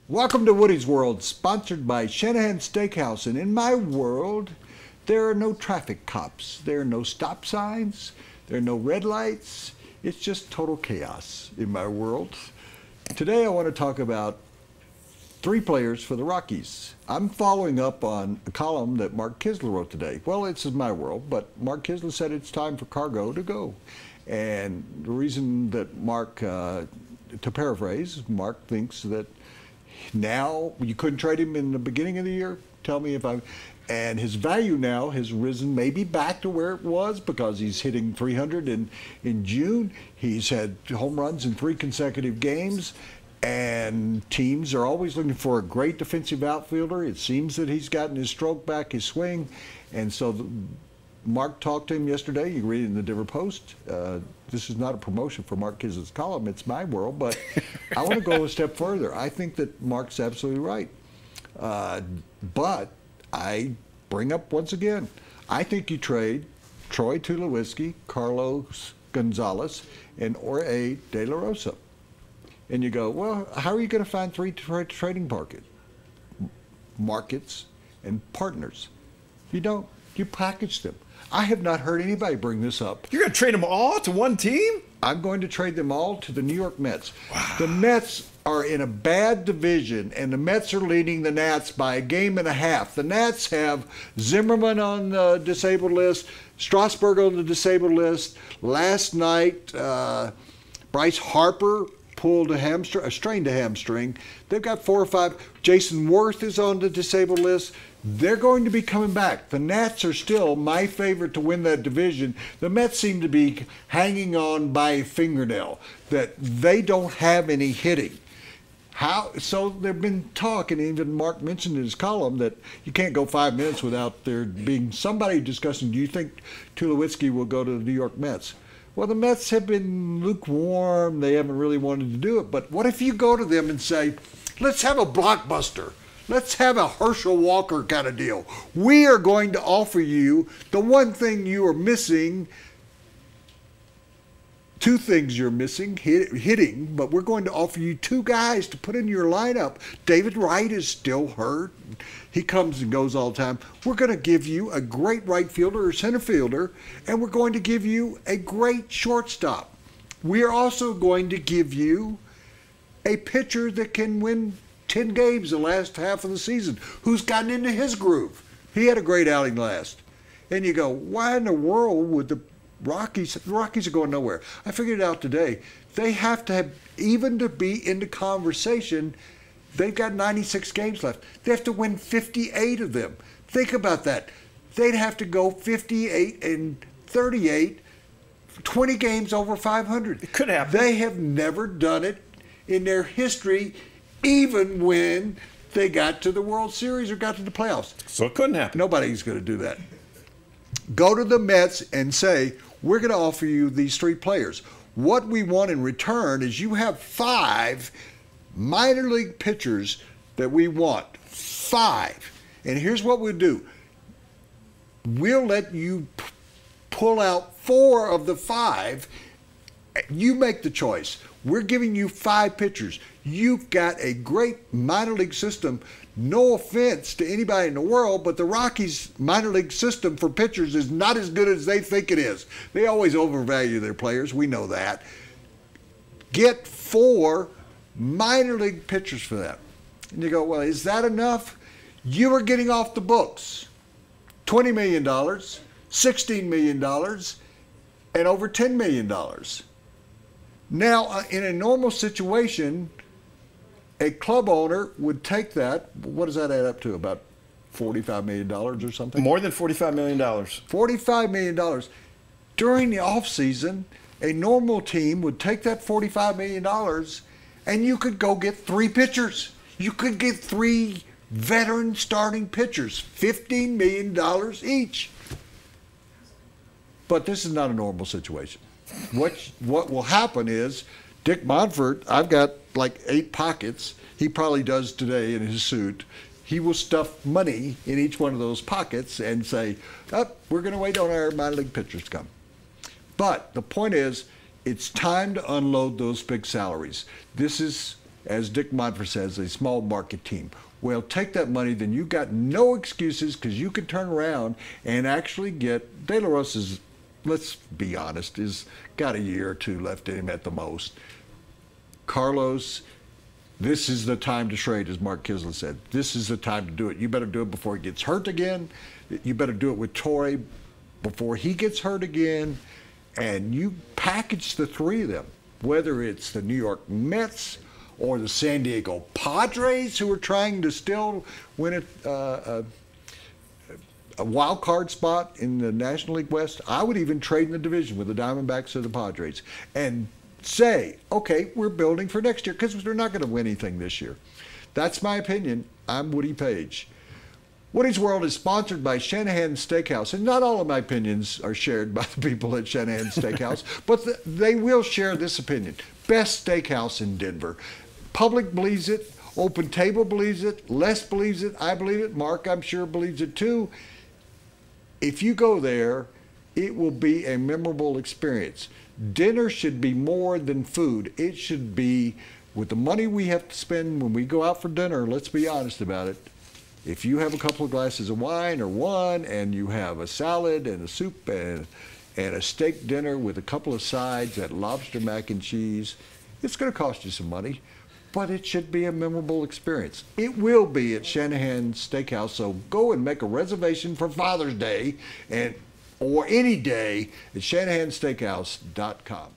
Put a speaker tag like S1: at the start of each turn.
S1: Welcome to Woody's World, sponsored by Shanahan Steakhouse. And in my world, there are no traffic cops. There are no stop signs. There are no red lights. It's just total chaos in my world. Today I want to talk about 3 players for the Rockies. I'm following up on a column that Mark Kiszla wrote today. Well, it's in my world, but Mark Kiszla said it's time for Cargo to go. And the reason that Mark, to paraphrase, Mark thinks that now you couldn't trade him in the beginning of the year. Tell me if I'm... And his value now has risen maybe back to where it was because he's hitting 300 in June. He's had home runs in 3 consecutive games. And teams are always looking for a great defensive outfielder. It seems that he's gotten his stroke back, his swing. And so Mark talked to him yesterday. You read it in the Denver Post. This is not a promotion for Mark Kiszla's column. It's my world. But I want to go a step further. I think that Mark's absolutely right. But I bring up once again, I think you trade Troy Tulowitzki, Carlos Gonzalez, and Jorge de la Rosa. And you go, well, how are you going to find 3 trading markets and partners? You don't. You package them. I have not heard anybody bring this up.
S2: You're going to trade them all to one team?
S1: I'm going to trade them all to the New York Mets.
S2: Wow.
S1: The Mets are in a bad division, and the Mets are leading the Nats by a game and a half. The Nats have Zimmerman on the disabled list, Strasburg on the disabled list. Last night, Bryce Harper pulled a strained a hamstring. They've got 4 or 5. Jason Worth is on the disabled list. They're going to be coming back. The Nats are still my favorite to win that division. The Mets seem to be hanging on by a fingernail, that they don't have any hitting. So there've been talk, and even Mark mentioned in his column, that you can't go 5 minutes without there being somebody discussing, do you think Tulowitzki will go to the New York Mets? Well, the Mets have been lukewarm. They haven't really wanted to do it. But what if you go to them and say, let's have a blockbuster. Let's have a Herschel Walker kind of deal. We are going to offer you the one thing you are missing, 2 things you're missing, hitting, but we're going to offer you 2 guys to put in your lineup. David Wright is still hurt. He comes and goes all the time. We're going to give you a great right fielder or center fielder, and we're going to give you a great shortstop. We are also going to give you a pitcher that can win 10 games the last half of the season, who's gotten into his groove. He had a great outing last. And you go, why in the world would the Rockies are going nowhere. I figured it out today. They have to have, even to be in the conversation, they've got 96 games left. They have to win 58 of them. Think about that. They'd have to go 58 and 38, 20 games over 500.
S2: It could happen.
S1: They have never done it in their history, even when they got to the World Series or got to the playoffs.
S2: So it couldn't happen.
S1: Nobody's going to do that. Go to the Mets and say, we're going to offer you these 3 players. What we want in return is you have 5 minor league pitchers that we want. 5. And here's what we'll do. We'll let you pull out 4 of the 5. You make the choice. We're giving you 5 pitchers. You've got a great minor league system. No offense to anybody in the world, but the Rockies' minor league system for pitchers is not as good as they think it is. They always overvalue their players. We know that. Get 4 minor league pitchers for that. And you go, well, is that enough? You are getting off the books $20 million, $16 million, and over $10 million. Now, in a normal situation, a club owner would take that. What does that add up to? About $45 million or something?
S2: More than $45 million.
S1: $45 million. During the offseason, a normal team would take that $45 million and you could go get 3 pitchers. You could get 3 veteran starting pitchers, $15 million each. But this is not a normal situation. What will happen is Dick Monfort, I've got like 8 pockets. He probably does today in his suit. He will stuff money in each one of those pockets and say, oh, we're going to wait on our minor league pitchers to come. But the point is, it's time to unload those big salaries. This is as Dick Monfort says, a small market team. Well, take that money, then you got no excuses because you can turn around and actually get De La Rosa's, let's be honest, has got a year or two left in him at the most. Carlos, this is the time to trade, as Mark Kislett said. This is the time to do it. You better do it before he gets hurt again. You better do it with Torrey before he gets hurt again. And you package the three of them, whether it's the New York Mets or the San Diego Padres, who are trying to still win a wild card spot in the National League West. I would even trade in the division with the Diamondbacks or the Padres and say, okay, we're building for next year because they're not going to win anything this year. That's my opinion. I'm Woody Paige. Woody's World is sponsored by Shanahan's Steakhouse, and not all of my opinions are shared by the people at Shanahan's Steakhouse, but they will share this opinion. Best steakhouse in Denver. Public believes it. Open Table believes it. Les believes it. I believe it. Mark, I'm sure, believes it too. If you go there, it will be a memorable experience. Dinner should be more than food. It should be, with the money we have to spend when we go out for dinner, let's be honest about it. If you have a couple of glasses of wine or one, and you have a salad and a soup and a steak dinner with a couple of sides, that lobster mac and cheese, it's going to cost you some money, but it should be a memorable experience. It will be at Shanahan's Steakhouse, so go and make a reservation for Father's Day or any day at shanahansteakhouse.com.